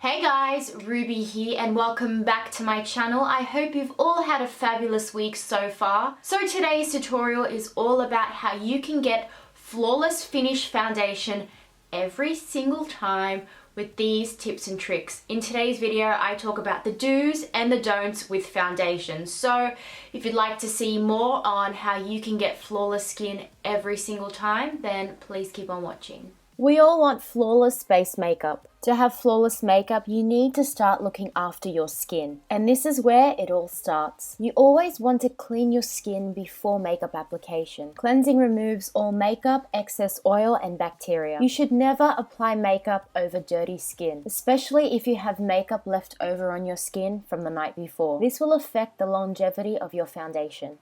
Hey guys, Ruby here and welcome back to my channel. I hope you've all had a fabulous week so far. So today's tutorial is all about how you can get flawless finish foundation every single time with these tips and tricks. In today's video, I talk about the do's and the don'ts with foundation. So if you'd like to see more on how you can get flawless skin every single time, then please keep on watching. We all want flawless base makeup. To have flawless makeup, you need to start looking after your skin. And this is where it all starts. You always want to clean your skin before makeup application. Cleansing removes all makeup, excess oil, and bacteria. You should never apply makeup over dirty skin, especially if you have makeup left over on your skin from the night before. This will affect the longevity of your foundation.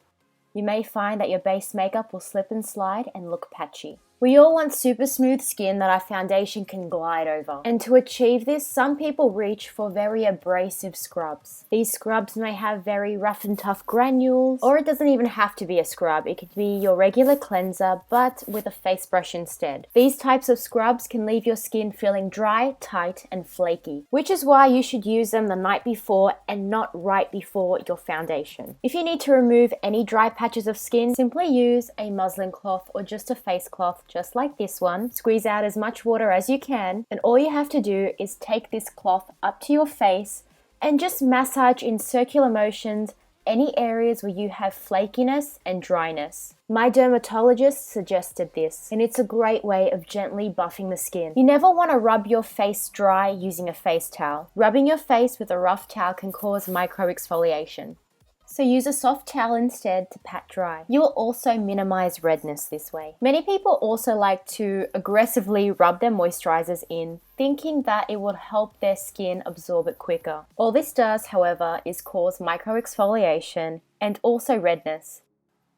You may find that your base makeup will slip and slide and look patchy. We all want super smooth skin that our foundation can glide over. And to achieve this, some people reach for very abrasive scrubs. These scrubs may have very rough and tough granules, or it doesn't even have to be a scrub. It could be your regular cleanser, but with a face brush instead. These types of scrubs can leave your skin feeling dry, tight, and flaky, which is why you should use them the night before and not right before your foundation. If you need to remove any dry patches of skin, simply use a muslin cloth or just a face cloth, just like this one. Squeeze out as much water as you can, and all you have to do is take this cloth up to your face and just massage in circular motions any areas where you have flakiness and dryness. My dermatologist suggested this, and it's a great way of gently buffing the skin. You never want to rub your face dry using a face towel. Rubbing your face with a rough towel can cause micro-exfoliation. So use a soft towel instead to pat dry. You will also minimize redness this way. Many people also like to aggressively rub their moisturizers in, thinking that it will help their skin absorb it quicker. All this does, however, is cause micro-exfoliation and also redness.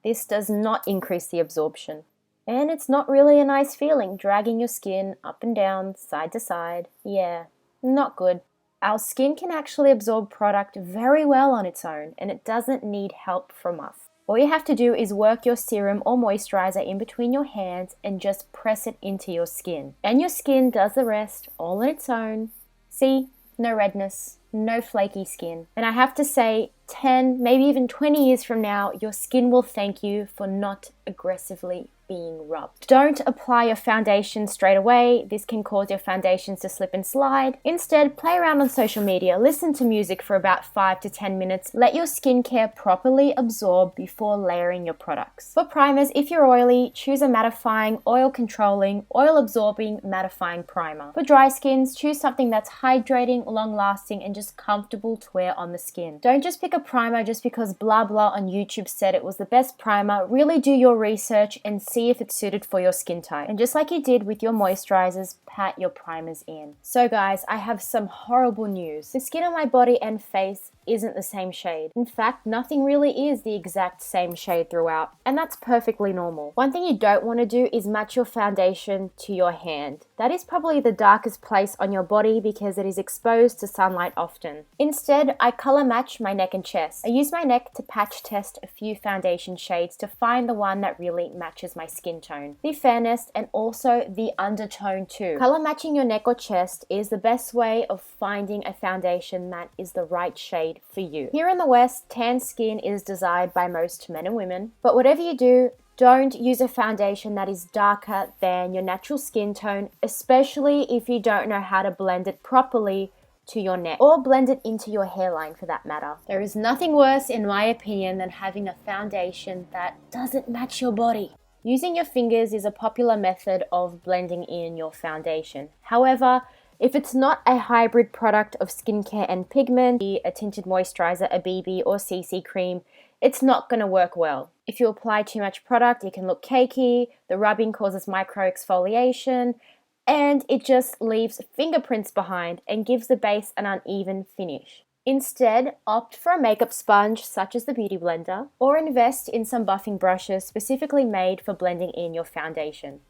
This does not increase the absorption. And it's not really a nice feeling, dragging your skin up and down, side to side. Yeah, not good. Our skin can actually absorb product very well on its own, and it doesn't need help from us. All you have to do is work your serum or moisturizer in between your hands and just press it into your skin. And your skin does the rest all on its own. See? No redness, no flaky skin. And I have to say, 10, maybe even 20 years from now, your skin will thank you for not aggressively being rubbed. Don't apply your foundation straight away. This can cause your foundations to slip and slide. Instead, play around on social media, listen to music for about 5 to 10 minutes. Let your skincare properly absorb before layering your products. For primers, if you're oily, choose a mattifying, oil controlling, oil absorbing mattifying primer. For dry skins, choose something that's hydrating, long lasting, and just comfortable to wear on the skin. Don't just pick a primer just because blah blah on YouTube said it was the best primer. Really do your research and see if it's suited for your skin type. And just like you did with your moisturizers, pat your primers in. So guys, I have some horrible news. The skin on my body and face isn't the same shade. In fact, nothing really is the exact same shade throughout, and that's perfectly normal. One thing you don't want to do is match your foundation to your hand. That is probably the darkest place on your body because it is exposed to sunlight often. Instead, I color match my neck and chest. I use my neck to patch test a few foundation shades to find the one that really matches my skin tone, the fairness, and also the undertone too. Color matching your neck or chest is the best way of finding a foundation that is the right shade for you. Here in the West, tan skin is desired by most men and women, but whatever you do, don't use a foundation that is darker than your natural skin tone, especially if you don't know how to blend it properly to your neck, or blend it into your hairline for that matter. There is nothing worse, in my opinion, than having a foundation that doesn't match your body. Using your fingers is a popular method of blending in your foundation. However, if it's not a hybrid product of skincare and pigment, a tinted moisturizer, a BB or CC cream, it's not going to work well. If you apply too much product, it can look cakey, the rubbing causes micro-exfoliation, and it just leaves fingerprints behind and gives the base an uneven finish. Instead, opt for a makeup sponge such as the Beauty Blender, or invest in some buffing brushes specifically made for blending in your foundation.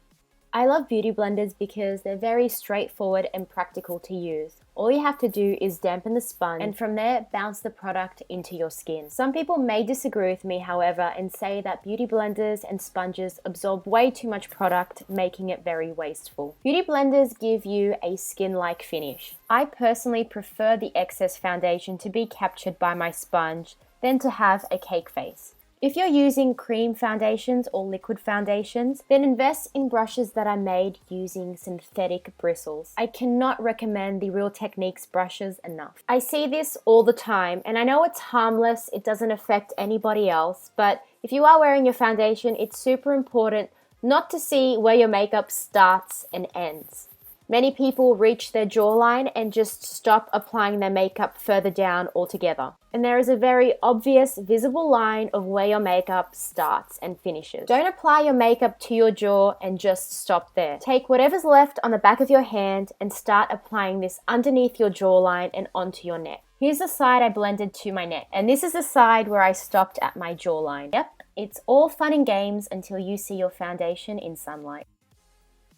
I love beauty blenders because they're very straightforward and practical to use. All you have to do is dampen the sponge and from there bounce the product into your skin. Some people may disagree with me, however, and say that beauty blenders and sponges absorb way too much product, making it very wasteful. Beauty blenders give you a skin-like finish. I personally prefer the excess foundation to be captured by my sponge than to have a cake face. If you're using cream foundations or liquid foundations, then invest in brushes that are made using synthetic bristles. I cannot recommend the Real Techniques brushes enough. I see this all the time, and I know it's harmless, it doesn't affect anybody else, but if you are wearing your foundation, it's super important not to see where your makeup starts and ends. Many people reach their jawline and just stop applying their makeup further down altogether. And there is a very obvious visible line of where your makeup starts and finishes. Don't apply your makeup to your jaw and just stop there. Take whatever's left on the back of your hand and start applying this underneath your jawline and onto your neck. Here's the side I blended to my neck, and this is the side where I stopped at my jawline. Yep, it's all fun and games until you see your foundation in sunlight.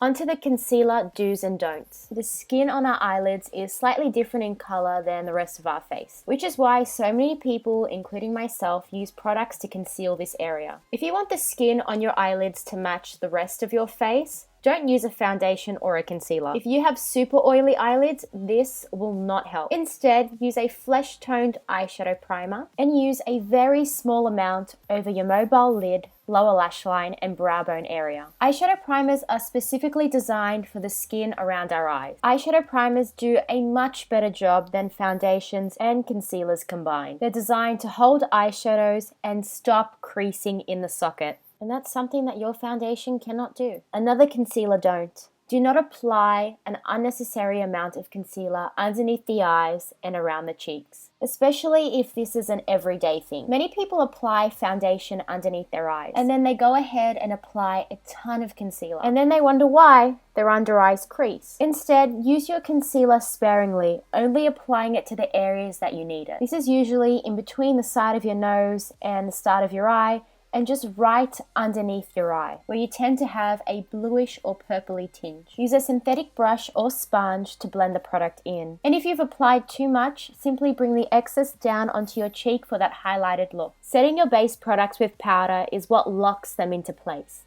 Onto the concealer do's and don'ts. The skin on our eyelids is slightly different in color than the rest of our face, which is why so many people, including myself, use products to conceal this area. If you want the skin on your eyelids to match the rest of your face, don't use a foundation or a concealer. If you have super oily eyelids, this will not help. Instead, use a flesh-toned eyeshadow primer and use a very small amount over your mobile lid, lower lash line, and brow bone area. Eyeshadow primers are specifically designed for the skin around our eyes. Eyeshadow primers do a much better job than foundations and concealers combined. They're designed to hold eyeshadows and stop creasing in the socket. And that's something that your foundation cannot do. Another concealer don't. Do not apply an unnecessary amount of concealer underneath the eyes and around the cheeks, especially if this is an everyday thing. Many people apply foundation underneath their eyes and then they go ahead and apply a ton of concealer and then they wonder why their under eyes crease. Instead, use your concealer sparingly, only applying it to the areas that you need it. This is usually in between the side of your nose and the start of your eye, and just right underneath your eye, where you tend to have a bluish or purpley tinge. Use a synthetic brush or sponge to blend the product in. And if you've applied too much, simply bring the excess down onto your cheek for that highlighted look. Setting your base products with powder is what locks them into place.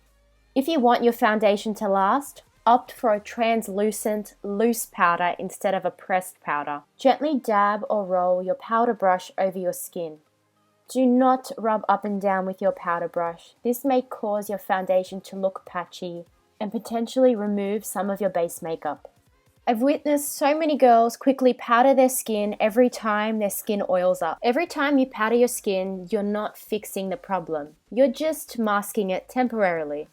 If you want your foundation to last, opt for a translucent, loose powder instead of a pressed powder. Gently dab or roll your powder brush over your skin. Do not rub up and down with your powder brush. This may cause your foundation to look patchy and potentially remove some of your base makeup. I've witnessed so many girls quickly powder their skin every time their skin oils up. Every time you powder your skin, you're not fixing the problem. You're just masking it temporarily.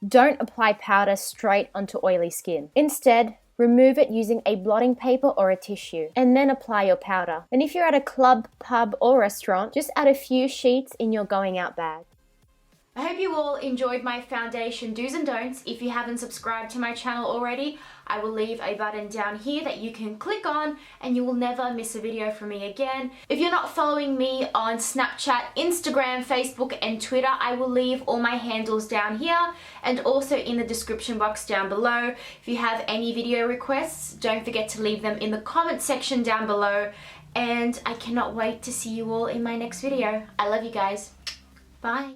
Don't apply powder straight onto oily skin. Instead, remove it using a blotting paper or a tissue, and then apply your powder. And if you're at a club, pub, or restaurant, just add a few sheets in your going out bag. I hope you all enjoyed my foundation do's and don'ts. If you haven't subscribed to my channel already, I will leave a button down here that you can click on and you will never miss a video from me again. If you're not following me on Snapchat, Instagram, Facebook, and Twitter, I will leave all my handles down here and also in the description box down below. If you have any video requests, don't forget to leave them in the comment section down below. And I cannot wait to see you all in my next video. I love you guys. Bye.